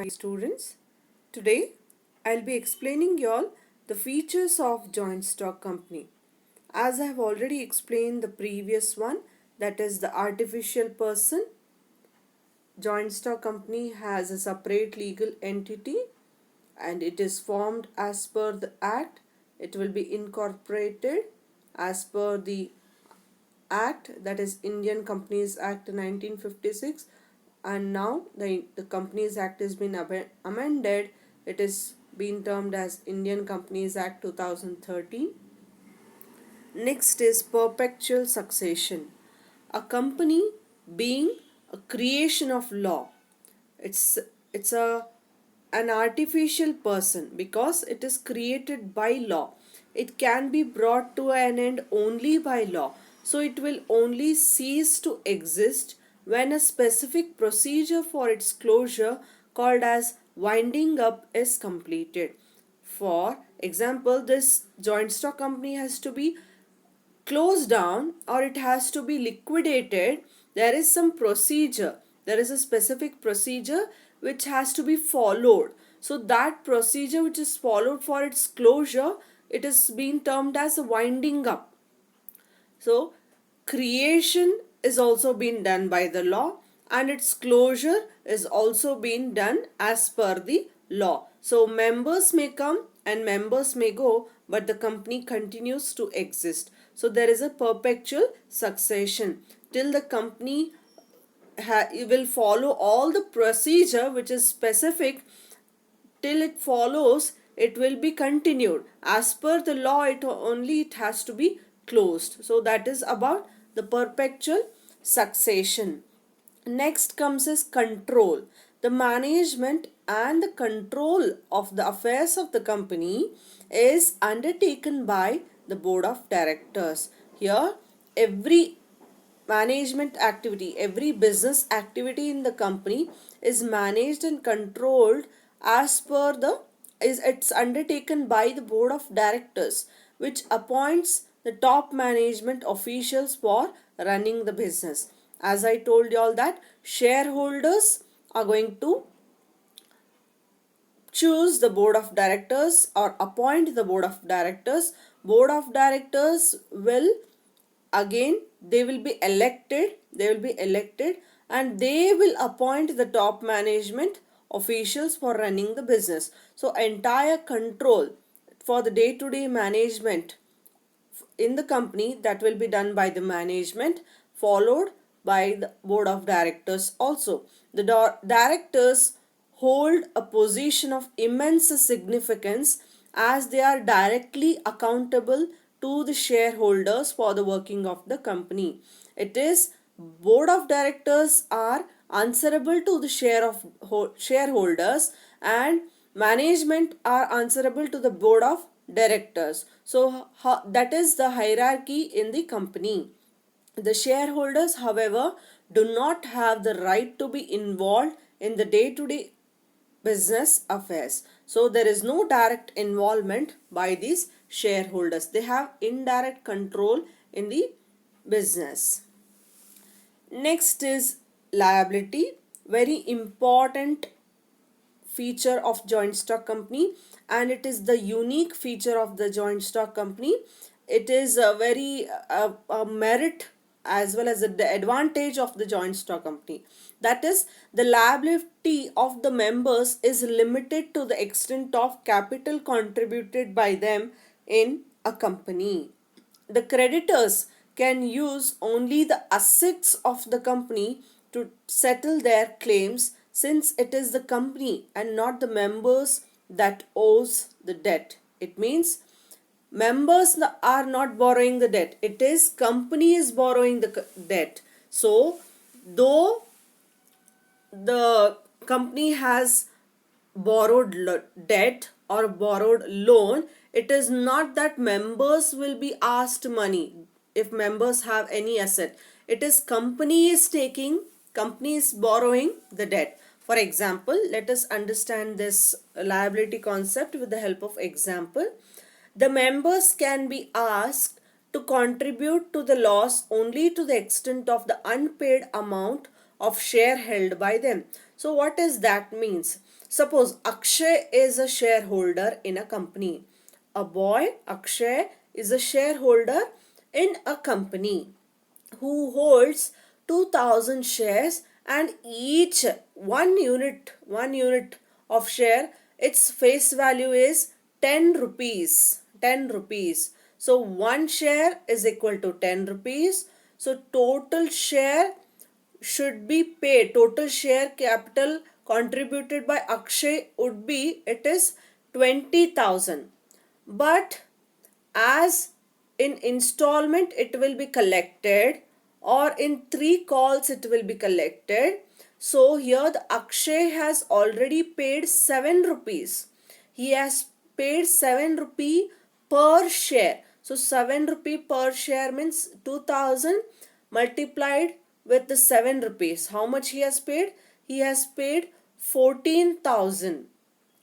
my students. Today I'll be explaining y'all the features of joint stock company. As I have already explained the previous one, that is the artificial person, joint stock company has a separate legal entity and it is formed as per the act. It will be incorporated as per the Act, that is Indian Companies Act 1956, and now the Companies Act has been amended. It is being termed as Indian Companies Act 2013. Next is perpetual succession. A company being a creation of law. It's an artificial person because it is created by law. It can be brought to an end only by law. So it will only cease to exist when a specific procedure for its closure called as winding up is completed. For example, this joint stock company has to be closed down or it has to be liquidated. There is some procedure, there is a specific procedure which has to be followed. So that procedure which is followed for its closure, it is being termed as a winding up. So creation is also being done by the law and its closure is also being done as per the law. So members may come and members may go, but the company continues to exist. So there is a perpetual succession till the company will follow all the procedure which is specific. Till it follows, it will be continued as per the law. It has to be closed. So that is about the perpetual succession. Next comes is control. The management and the control of the affairs of the company is undertaken by the board of directors. Here every management activity, every business activity in the company is managed and controlled as per the is it's undertaken by the board of directors, which appoints the top management officials for running the business. As I told you all that shareholders are going to choose the board of directors or appoint the board of directors. Board of directors will again they will be elected and they will appoint the top management officials for running the business. So entire control for the day to day management in the company, that will be done by the management followed by the board of directors also. The directors hold a position of immense significance as they are directly accountable to the shareholders for the working of the company. It is board of directors are answerable to the shareholders and management are answerable to the board of directors. So that is the hierarchy in the company. The shareholders, however, do not have the right to be involved in the day-to-day business affairs. So there is no direct involvement by these shareholders. They have indirect control in the business. Next is liability. Very important feature of joint stock company, and it is the unique feature of the joint stock company. It is a very a merit as well as the advantage of the joint stock company, that is the liability of the members is limited to the extent of capital contributed by them in a company. The creditors can use only the assets of the company to settle their claims, since it is the company and not the members that owes the debt. It means members are not borrowing the debt, it is company is borrowing the debt. So though the company has borrowed debt or borrowed loan, it is not that members will be asked money if members have any asset. It is company is borrowing the debt. For example, let us understand this liability concept with the help of example. The members can be asked to contribute to the loss only to the extent of the unpaid amount of share held by them. So what does that means? Suppose Akshay is a shareholder in a company. A boy, Akshay, is a shareholder in a company who holds 2000 shares, and each one unit of share, its face value is 10 rupees. 10 rupees. So one share is equal to 10 rupees. So total share capital contributed by Akshay would be, it is 20,000. But as in installment it will be collected, or in 3 calls it will be collected. So here the Akshay has already paid 7 rupees. He has paid 7 rupee per share. So 7 rupee per share means 2000 multiplied with the 7 rupees. How much he has paid? He has paid 14,000.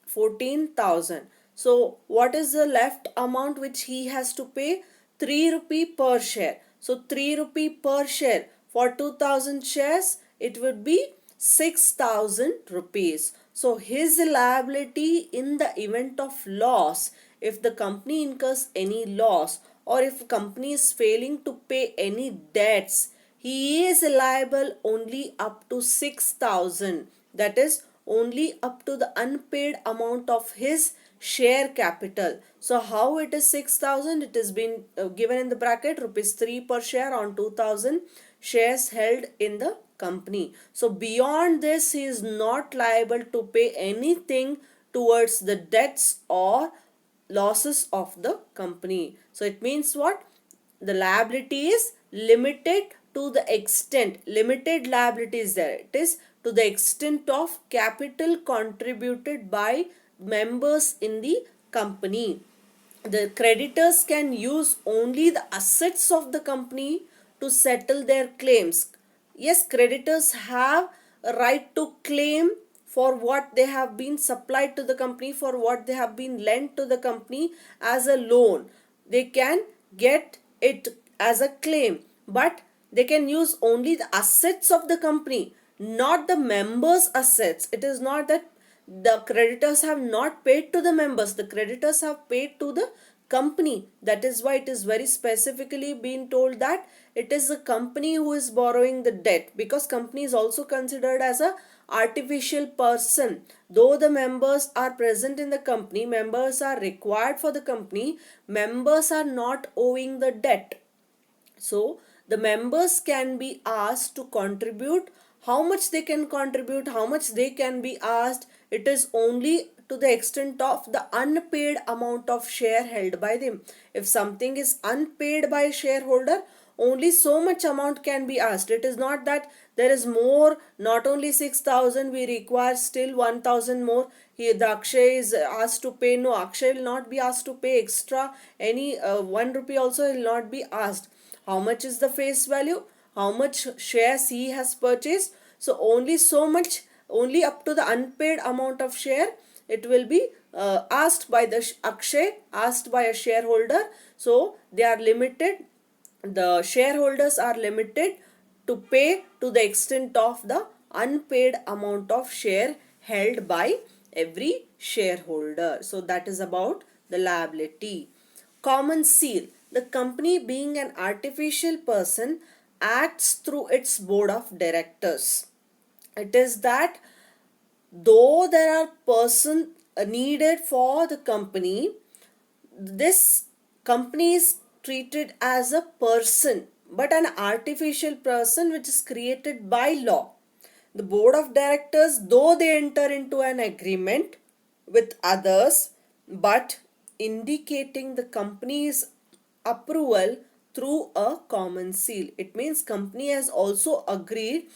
14,000. So what is the left amount which he has to pay? 3 rupee per share. So 3 rupee per share for 2000 shares, it would be 6,000 rupees. So his liability in the event of loss, if the company incurs any loss, or if company is failing to pay any debts, he is liable only up to 6,000. That is only up to the unpaid amount of his share capital. So how it is 6,000? It has been given in the bracket rupees 3 per share on 2000 shares held in the company. So beyond this, he is not liable to pay anything towards the debts or losses of the company. So it means what? The liability is limited to the extent, limited liability is there. It is to the extent of capital contributed by members in the company. The creditors can use only the assets of the company to settle their claims. Yes, creditors have a right to claim for what they have been supplied to the company, for what they have been lent to the company as a loan. They can get it as a claim, but they can use only the assets of the company, not the members' assets. It is not that the creditors have not paid to the members, the creditors have paid to the company. That is why it is very specifically being told that it is the company who is borrowing the debt, because company is also considered as a artificial person. Though the members are present in the company, members are required for the company, members are not owing the debt. So the members can be asked to contribute. How much they can contribute, how much they can be asked, it is only to the extent of the unpaid amount of share held by them. If something is unpaid by a shareholder, only so much amount can be asked. It is not that there is more, not only 6,000, we require still 1,000 more. Here the Akshay is asked to pay. No, Akshay will not be asked to pay extra. Any 1 rupee also will not be asked. How much is the face value? How much shares he has purchased? So only so much, only up to the unpaid amount of share, it will be asked by the Akshay, asked by a shareholder. So they are limited, the shareholders are limited to pay to the extent of the unpaid amount of share held by every shareholder. So that is about the liability. Common seal. The company, being an artificial person, acts through its board of directors. It is that though there are persons needed for the company, this company is treated as a person, but an artificial person which is created by law. The board of directors, though they enter into an agreement with others, but indicating the company's approval through a common seal. It means company has also agreed.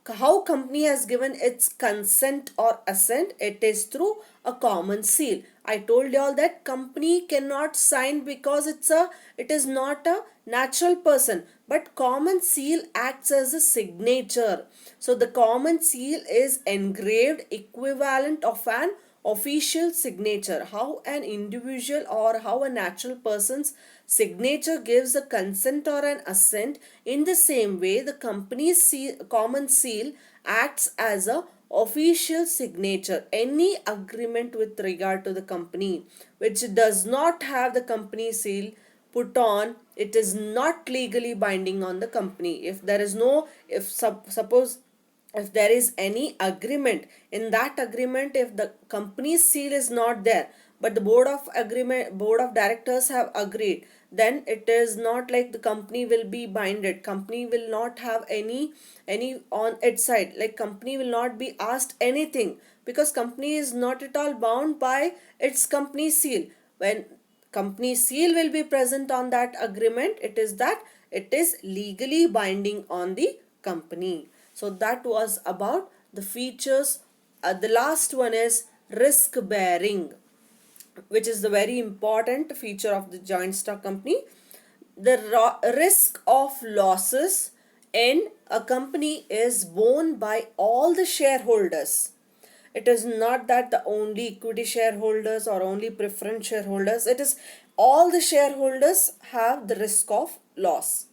How company has given its consent or assent? It is through a common seal. I told you all that company cannot sign because it is not a natural person, but common seal acts as a signature. So the common seal is engraved equivalent of an official signature. How an individual or how a natural person's signature gives a consent or an assent, in the same way the company's common seal acts as a official signature, any agreement with regard to the company which does not have the company seal put on, it is not legally binding on the company. If there is no, if suppose if there is any agreement, in that agreement if the company's seal is not there, but the board of directors have agreed, then it is not like the company will be binded. Company will not have any on its side, like company will not be asked anything, because company is not at all bound by its company seal. When company seal will be present on that agreement, it is that it is legally binding on the company. So that was about the features. The last one is risk bearing, which is the very important feature of the joint stock company. The risk of losses in a company is borne by all the shareholders. It is not that the only equity shareholders or only preference shareholders, it is all the shareholders have the risk of loss.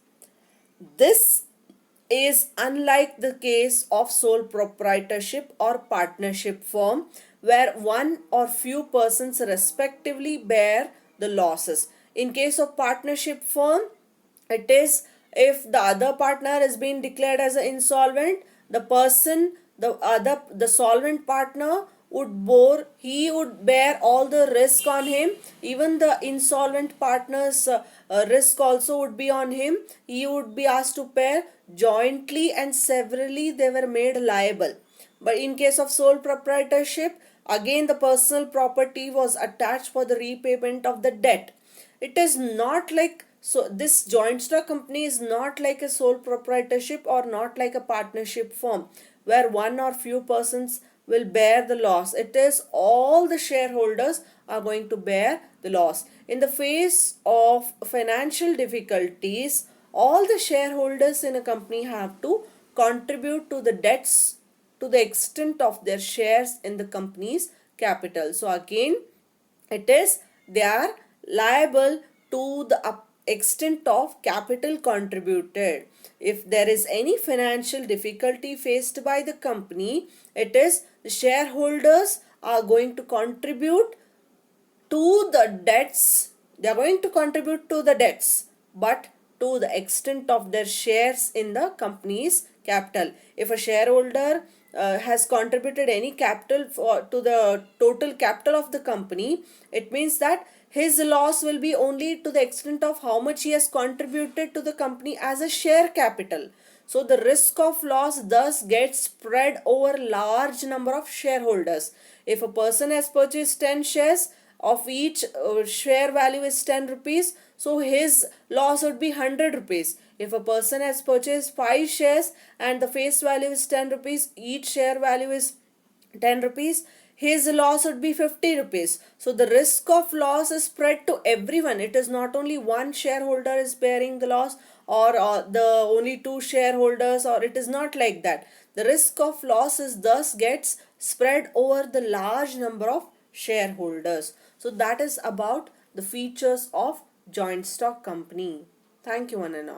This is unlike the case of sole proprietorship or partnership firm, where one or few persons respectively bear the losses. In case of partnership firm, it is if the other partner is being declared as an insolvent, the solvent partner would bear all the risk on him. Even the insolvent partner's risk also would be on him. He would be asked to bear jointly and severally. They were made liable. But in case of sole proprietorship, again the personal property was attached for the repayment of the debt. It is not like, so this joint stock company is not like a sole proprietorship or not like a partnership firm where one or few persons will bear the loss. It is all the shareholders are going to bear the loss. In the face of financial difficulties, all the shareholders in a company have to contribute to the debts to the extent of their shares in the company's capital. So again, it is they are liable to the extent of capital contributed. If there is any financial difficulty faced by the company, it is the shareholders are going to contribute to the debts. They are going to contribute to the debts, but to the extent of their shares in the company's capital. If a shareholder has contributed any capital to the total capital of the company, it means that his loss will be only to the extent of how much he has contributed to the company as a share capital. So the risk of loss thus gets spread over large number of shareholders. If a person has purchased 10 shares, of each share value is 10 rupees, so his loss would be 100 rupees. If a person has purchased 5 shares and the face value is 10 rupees, each share value is 10 rupees, his loss would be 50 rupees. So the risk of loss is spread to everyone. It is not only one shareholder is bearing the loss, or the only two shareholders, or it is not like that. The risk of loss is thus gets spread over the large number of shareholders. So that is about the features of joint stock company. Thank you, one and all.